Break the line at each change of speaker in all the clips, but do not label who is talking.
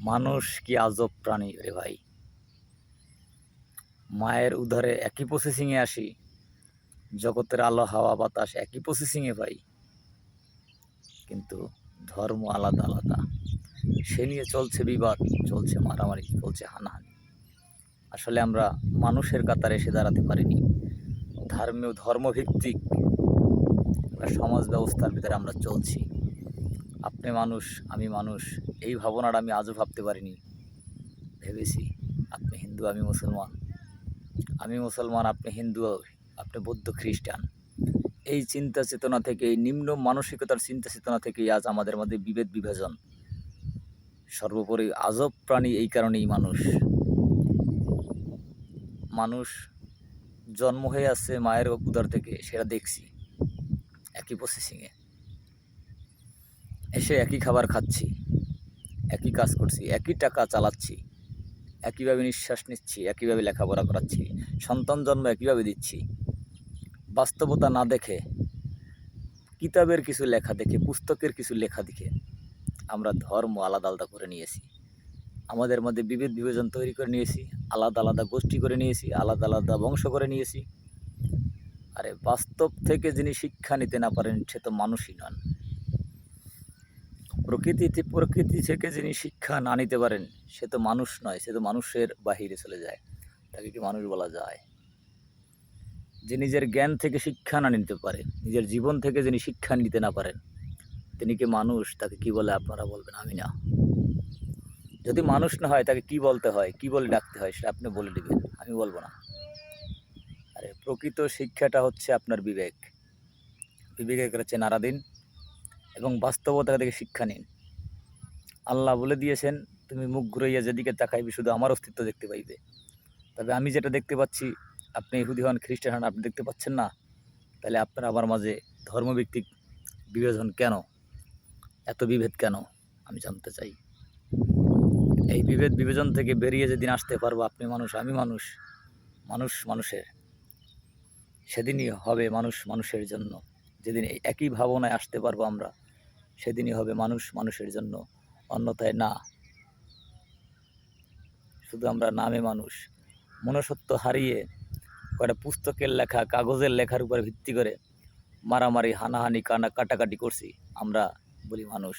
মানুষ কি আজব প্রাণী রে ভাই। মায়ের উদরে একই প্রসেসিংয়ে আসি, জগতের আলো হাওয়া বাতাস একই প্রসেসিংয়ে পাই, কিন্তু ধর্ম আলাদা আলাদা। সে নিয়ে চলছে বিবাদ, চলছে মারামারি, চলছে হানাহানি। আসলে আমরা মানুষের কাতারে এসে দাঁড়াতে পারিনি। ধর্মভিত্তিক একটা সমাজ ব্যবস্থার ভিতরে আমরা চলছি। আপনি মানুষ, আমি মানুষ, এই ভাবনাটা আমি আজও ভাবতে পারিনি। ভেবেছি আপনি হিন্দু, আমি মুসলমান, আমি মুসলমান, আপনি হিন্দু, আপনি বৌদ্ধ, খ্রিস্টান। এই চিন্তা চেতনা থেকে, এই নিম্ন মানসিকতার চিন্তা চেতনা থেকেই আজ আমাদের মধ্যে বিভেদ বিভাজন। সর্বোপরি আজব প্রাণী এই কারণেই মানুষ। মানুষ জন্ম হয়ে আসছে মায়ের উদর থেকে, সেটা দেখছি একই প্রসেসিংয়ে। এসে একই খাবার খাচ্ছি, একই কাজ করছি, একই টাকা চালাচ্ছি, একইভাবে নিঃশ্বাস নিচ্ছি, একইভাবে লেখাপড়া করাচ্ছি, সন্তান জন্ম একইভাবে দিচ্ছি। বাস্তবতা না দেখে, কিতাবের কিছু লেখা দেখে, পুস্তকের কিছু লেখা দেখে আমরা ধর্ম আলাদা আলাদা করে নিয়েছি। আমাদের মধ্যে বিভেদ বিভাজন তৈরি করে নিয়েছি, আলাদা আলাদা গোষ্ঠী করে নিয়েছি, আলাদা আলাদা বংশ করে নিয়েছি। আরে বাস্তব থেকে যিনি শিক্ষা নিতে না পারেন সে তো মানুষই নন। প্রকৃতি থেকে যিনি শিক্ষা না নিতে পারেন সে তো মানুষ নয়, সে তো মানুষের বাহিরে চলে যায়। তাকে কি মানুষ বলা যায়? যে নিজের জ্ঞান থেকে শিক্ষা না নিতে পারে, নিজের জীবন থেকে যিনি শিক্ষা নিতে না পারেন, তিনি কি মানুষ? তাকে কি বলে আপনারা বলবেন? আমি না। যদি মানুষ না হয় তাকে কি বলতে হয়, কি বলে ডাকতে হয়, সেটা আপনি বলে দেবেন, আমি বলবো না। আরে প্রকৃত শিক্ষাটা হচ্ছে আপনার বিবেক। বিবেকের কাছে নাড়া দিন এবং বাস্তবতা থেকে শিক্ষা নিন। আল্লাহ বলে দিয়েছেন, তুমি মুখ ঘুরাইয়া যেদিকে তাকাইবে শুধু আমার অস্তিত্ব দেখতে পাইবে। তবে আমি যেটা দেখতে পাচ্ছি, আপনি ইহুদি হন, খ্রিস্টান হন, আপনি দেখতে পাচ্ছেন না। তাহলে আপনার আমার মাঝে ধর্মভিত্তিক বিভাজন কেন? এত বিভেদ কেন? আমি জানতে চাই। এই বিভেদ বিভাজন থেকে বেরিয়ে যেদিন আসতে পারবো, আপনি মানুষ, আমি মানুষ, মানুষ মানুষের, সেদিনই হবে মানুষ মানুষের জন্য। যেদিন এই একই ভাবনায় আসতে পারবো আমরা, সেদিনই হবে মানুষ মানুষের জন্য, অন্যথায় না। শুধু আমরা নামে মানুষ। মনুষ্যত্ব হারিয়ে কয়েকটা পুস্তকের লেখা, কাগজের লেখার উপর ভিত্তি করে মারামারি, হানাহানি, কাটাকাটি করছি। আমরা বলি মানুষ।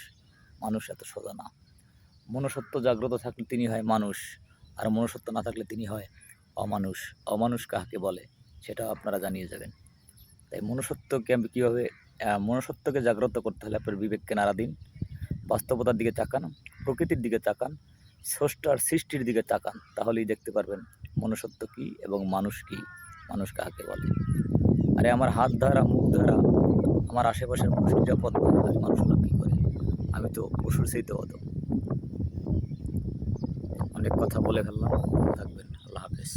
মানুষ এত সোজা না। মনুষ্যত্ব জাগ্রত থাকলে তিনি হয় মানুষ, আর মনুষ্যত্ব না থাকলে তিনি হয় অমানুষ। অমানুষ কাকে বলে সেটাও আপনারা জানিয়ে যাবেন। তাই মনুষ্যত্বকে কীভাবে, মনুষ্যত্বকে জাগ্রত করতে হলে আপনার বিবেককে নাড়া দিন, বাস্তবতার দিকে তাকান, প্রকৃতির দিকে তাকান, স্রষ্টার সৃষ্টির দিকে তাকান। তাহলেই দেখতে পারবেন মনুষ্যত্ব কী এবং মানুষ কী, মানুষ কাকে বলে। আরে আমার হাত ধরা, মুখ ধরা, আমার আশেপাশের মানুষ নিরাপদ নয়, আমি মানুষ হলাম কী করে? আমি তো পশুর চাইতে অধম। অনেক কথা বলে ফেললাম। থাকবেন। আল্লাহ হাফেজ।